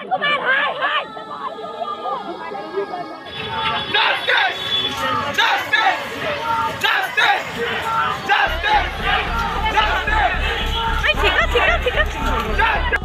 Justice! Justice! Justice! Justice! Justice! Justice!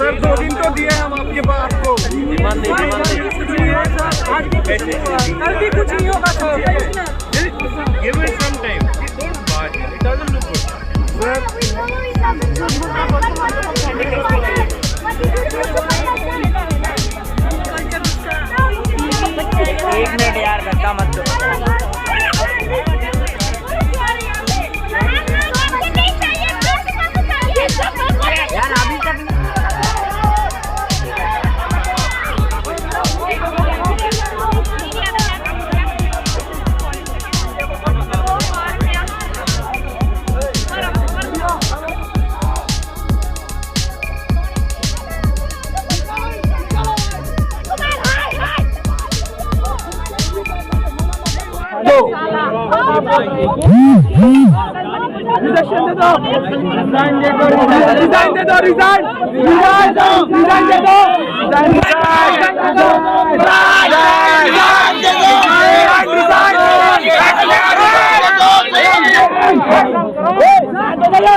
Sir 2 दिन तो दिए हम आपके पास आपको डिमांड नहीं आज भी कुछ नहीं होगा कल भी कुछ नहीं होगा sir Give it some time. Don't barge. It doesn't look good. एक मिनट यार धक्का मत दो यार अभी तक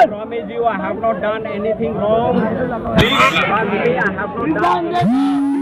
promise you I have not done anything wrong. I have not done